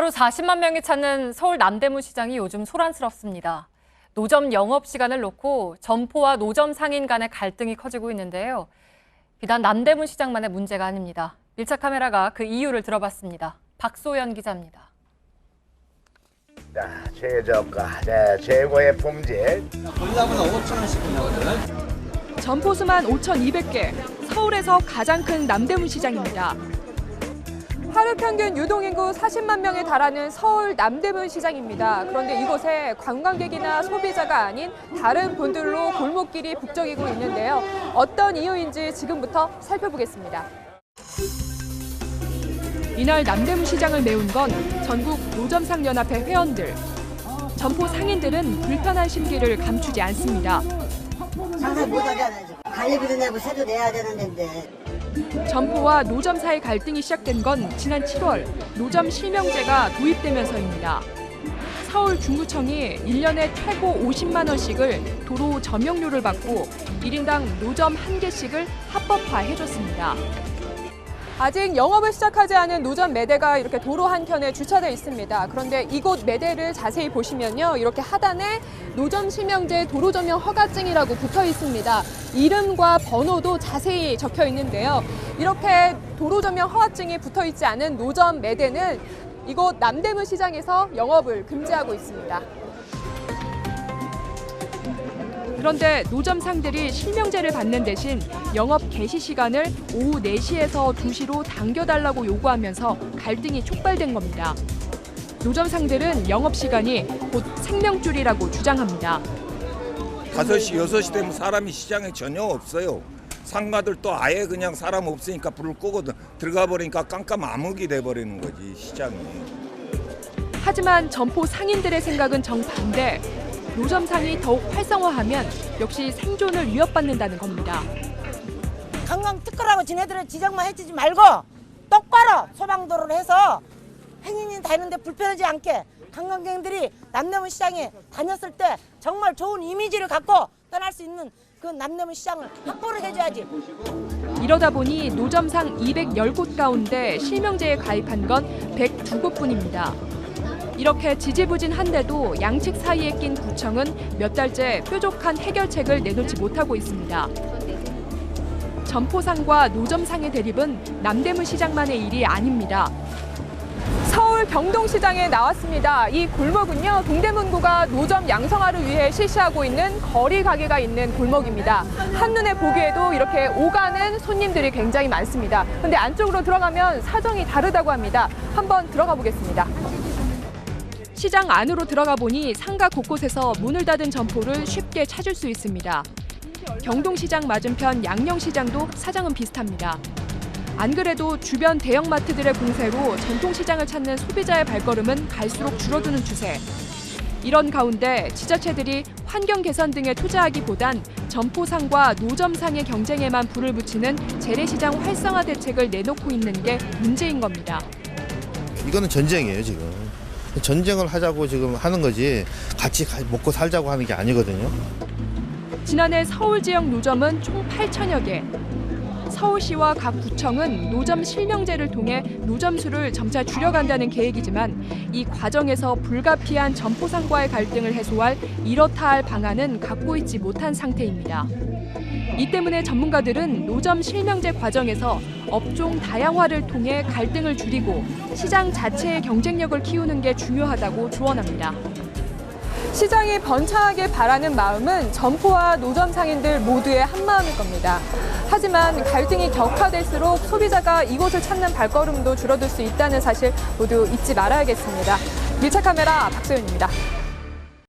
하루 40만 명이 찾는 서울 남대문 시장이 요즘 소란스럽습니다. 노점 영업 시간을 놓고 점포와 노점 상인 간의 갈등이 커지고 있는데요. 비단 남대문 시장만의 문제가 아닙니다. 밀착 카메라가 그 이유를 들어봤습니다. 박소연 기자입니다. 자, 최저가, 최고의 품질. 골라보면 5,000원씩 나거든. 점포 수만 5,200개, 서울에서 가장 큰 남대문 시장입니다. 하루 평균 유동인구 40만 명에 달하는 서울 남대문 시장입니다. 그런데 이곳에 관광객이나 소비자가 아닌 다른 분들로 골목길이 북적이고 있는데요. 어떤 이유인지 지금부터 살펴보겠습니다. 이날 남대문 시장을 메운 건 전국 노점상연합회 회원들. 점포 상인들은 불편한 심기를 감추지 않습니다. 상상 못하잖아요. 관리비도 내고 세도 내야 되는 데인데. 점포와 노점 사이 갈등이 시작된 건 지난 7월 노점 실명제가 도입되면서입니다. 서울 중구청이 1년에 최고 50만 원씩을 도로 점용료를 받고 1인당 노점 1개씩을 합법화해줬습니다. 아직 영업을 시작하지 않은 노점 매대가 이렇게 도로 한켠에 주차되어 있습니다. 그런데 이곳 매대를 자세히 보시면요. 이렇게 하단에 노점 실명제 도로 점용 허가증이라고 붙어 있습니다. 이름과 번호도 자세히 적혀 있는데요. 이렇게 도로 점용 허가증이 붙어 있지 않은 노점 매대는 이곳 남대문 시장에서 영업을 금지하고 있습니다. 그런데 노점상들이 실명제를 받는 대신 영업 개시 시간을 오후 4시에서 2시로 당겨달라고 요구하면서 갈등이 촉발된 겁니다. 노점상들은 영업 시간이 곧 생명줄이라고 주장합니다. 5시, 6시 되면 사람이 시장에 전혀 없어요. 상가들도 아예 그냥 사람 없으니까 불을 끄고 들어가 버리니까 깜깜 암흑이 돼버리는 거지, 시장이. 하지만 점포 상인들의 생각은 정반대. 노점상이 더욱 활성화하면 역시 생존을 위협받는다는 겁니다. 관광 특허라고 지네들은 지적만 해주지 말고 똑바로 소방도로를 해서 행인이 다니는데 불편하지 않게 관광객들이 남대문 시장에 다녔을 때 정말 좋은 이미지를 갖고 떠날 수 있는 그 남대문 시장을 확보를 해줘야지. 이러다 보니 노점상 210곳 가운데 실명제에 가입한 건 102곳뿐입니다. 이렇게 지지부진한데도 양측 사이에 낀 구청은 몇 달째 뾰족한 해결책을 내놓지 못하고 있습니다. 점포상과 노점상의 대립은 남대문 시장만의 일이 아닙니다. 서울 경동시장에 나왔습니다. 이 골목은요, 동대문구가 노점 양성화를 위해 실시하고 있는 거리 가게가 있는 골목입니다. 한눈에 보기에도 이렇게 오가는 손님들이 굉장히 많습니다. 그런데 안쪽으로 들어가면 사정이 다르다고 합니다. 한번 들어가 보겠습니다. 시장 안으로 들어가 보니 상가 곳곳에서 문을 닫은 점포를 쉽게 찾을 수 있습니다. 경동시장 맞은편 양령시장도 사정은 비슷합니다. 안 그래도 주변 대형마트들의 공세로 전통시장을 찾는 소비자의 발걸음은 갈수록 줄어드는 추세. 이런 가운데 지자체들이 환경 개선 등에 투자하기보단 점포상과 노점상의 경쟁에만 불을 붙이는 재래시장 활성화 대책을 내놓고 있는 게 문제인 겁니다. 이거는 전쟁이에요, 지금. 전쟁을 하자고 지금 하는 거지 같이 먹고 살자고 하는 게 아니거든요. 지난해 서울 지역 노점은 총 8천여 개. 서울시와 각 구청은 노점 실명제를 통해 노점 수를 점차 줄여간다는 계획이지만 이 과정에서 불가피한 점포상과의 갈등을 해소할 이렇다 할 방안은 갖고 있지 못한 상태입니다. 이 때문에 전문가들은 노점 실명제 과정에서 업종 다양화를 통해 갈등을 줄이고 시장 자체의 경쟁력을 키우는 게 중요하다고 조언합니다. 시장이 번창하길 바라는 마음은 점포와 노점 상인들 모두의 한마음일 겁니다. 하지만 갈등이 격화될수록 소비자가 이곳을 찾는 발걸음도 줄어들 수 있다는 사실 모두 잊지 말아야겠습니다. 밀착 카메라 박소연입니다.